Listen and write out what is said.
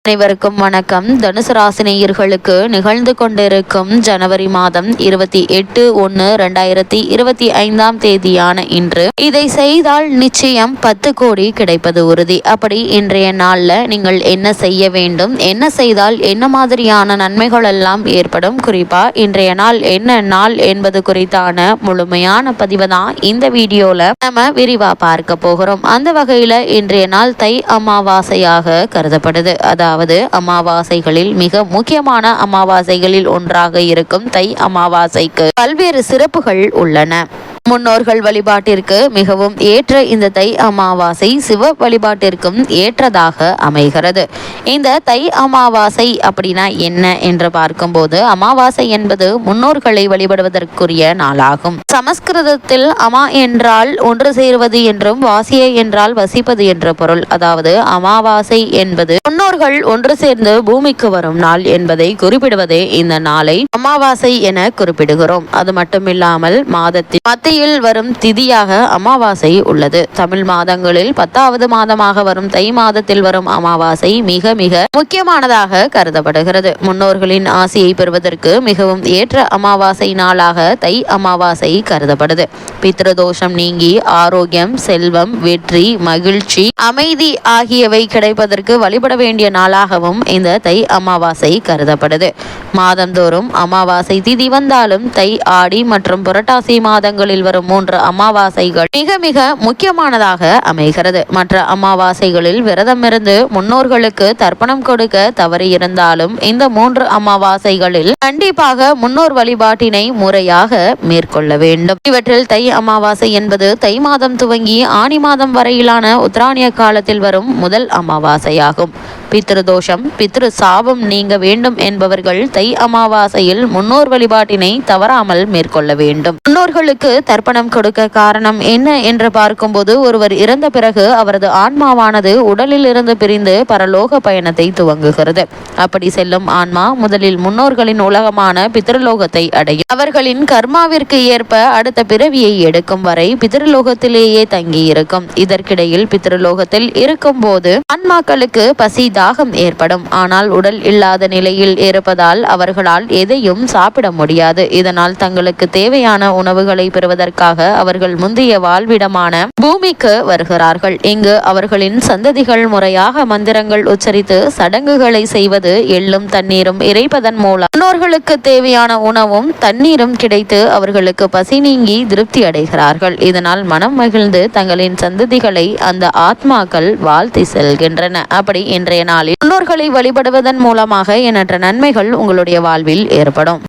அனைவருக்கும் வணக்கம். தனுசு ராசினியர்களுக்கு நிகழ்ந்து கொண்டிருக்கும் ஜனவரி மாதம் 28/1/2025 இன்று இதை செய்தால் நிச்சயம் 10 கோடி கிடைப்பது உறுதி. அப்படி இன்றைய நாள்ல நீங்கள் என்ன செய்ய வேண்டும், என்ன செய்தால் என்ன மாதிரியான நன்மைகள் எல்லாம் ஏற்படும், குறிப்பா இன்றைய நாள் என்ன நாள் என்பது குறித்தான முழுமையான பதிவு தான் இந்த வீடியோல நம்ம விரிவா பார்க்க போகிறோம். அந்த வகையில இன்றைய நாள் தை அமாவாசையாக கருதப்படுது. அதாவது அமாவாசைகளில் மிக முக்கியமான அமாவாசைகளில் ஒன்றாக இருக்கும் தை அமாவாசைக்கு பல்வேறு சிறப்புகள் உள்ளன. முன்னோர்கள் வழிபாட்டிற்கு மிகவும் ஏற்ற இந்த தை அமாவாசை சிவ வழிபாட்டிற்கும் ஏற்றதாக அமைகிறது. இந்த தை அமாவாசை அப்படின்னா என்ன என்று பார்க்கும்போது, அமாவாசை என்பது முன்னோர்களை வழிபடுவதற்குரிய நாளாகும். சமஸ்கிருதத்தில் அமா என்றால் ஒன்று சேருவது என்றும் வாசிய என்றால் வசிப்பது என்ற பொருள். அதாவது அமாவாசை என்பது முன்னோர்கள் ஒன்று சேர்ந்து பூமிக்கு வரும் நாள் என்பதை குறிப்பிடுவதே இந்த நாளை அமாவாசை என குறிப்பிடுகிறோம். அது மட்டுமில்லாமல் மாதத்தில் மத்தியில் வரும் திதியாக அமாவாசை உள்ளது. தமிழ் மாதங்களில் 10வது மாதமாக வரும் தை மாதத்தில் வரும் அமாவாசை மிக மிக முக்கியமானதாக கருதப்படுகிறது. முன்னோர்களின் ஆசையை பெறுவதற்கு மிகவும் ஏற்ற அமாவாசை நாளாக தை அமாவாசை கருதப்படுது. பித்ருதோஷம் நீங்கி ஆரோக்கியம், செல்வம், வெற்றி, மகிழ்ச்சி, அமைதி ஆகியவை கிடைப்பதற்கு வழிபட வேண்டிய நாளாகவும் இந்த தை அமாவாசை கருதப்படுது. மாதந்தோறும் அமாவாசை திதி வந்தாலும் தை, ஆடி மற்றும் புரட்டாசி மாதங்களில் வரும் 3 அமாவாசைகள் மிக மிக முக்கியமானதாக அமைகிறது. மற்ற அமாவாசைகளில் விரதமிருந்து முன்னோர்களுக்கு தர்ப்பணம் கொடுக்க தவறி இருந்தாலும் இந்த 3 அமாவாசைகளில் கண்டிப்பாக முன்னோர் வழிபாட்டினை முறையாக மேற்கொள்ள வேண்டும். இவற்றில் தை அமாவாசை என்பது தை மாதம் துவங்கி ஆனி மாதம் வரையிலான உத்தராயண காலத்தில் வரும் முதல் அமாவாசையாகும். பித்ருதோஷம், பித்ரு சாபம் நீங்க வேண்டும் என்பவர்கள் தை அமாவாசையில் முன்னோர் வழிபாட்டினை தவறாமல் மேற்கொள்ள வேண்டும். முன்னோர்களுக்கு தர்ப்பணம் கொடுக்க காரணம் என்ன என்று பார்க்கும்போது, ஒருவர் இறந்த பிறகு அவரது ஆன்மாவானது உடலில் இருந்து பிரிந்து பரலோக பயணத்தை துவங்குகிறது. அப்படி செல்லும் ஆன்மா முதலில் முன்னோர்களின் உலகமான பித்ருலோகத்தை அடையும். அவர்களின் கர்மாவிற்கு ஏற்ப அடுத்த பிறவியை எடுக்கும் வரை பித்ருலோகத்திலேயே தங்கி இருக்கும். இதற்கிடையில் பித்ருலோகத்தில் இருக்கும் போது ஆன்மாக்களுக்கு பசி, தாகம் ஏற்படும். ஆனால் உடல் இல்லாத நிலையில் இருப்பதால் அவர்களால் எதையும் சாப்பிட முடியாது. இதனால் தங்களுக்கு தேவையான உணவுகளை பெறுவதற்காக அவர்கள் முந்தைய வாழ்விடமான பூமிக்கு வருகிறார்கள். இங்கு அவர்களின் சந்ததிகள் முறையாக மந்திரங்கள் உச்சரித்து சடங்குகளை செய்வது, எள்ளும் தண்ணீரும் இறைப்பதன் மூலம் முன்னோர்களுக்கு தேவையான உணவும் தண்ணீரும் கிடைத்து அவர்களுக்கு பசி நீங்கி திருப்தி அடைகிறார்கள். இதனால் மனம் மகிழ்ந்து தங்களின் சந்ததிகளை அந்த ஆத்மாக்கள் வாழ்த்தி செல்கின்றன. அப்படி இன்றைய நாளில் முன்னோர்களை வழிபடுவதன் மூலமாக எண்ணற்ற நன்மைகள் உங்களுடைய வாழ்வில் ஏற்படும்.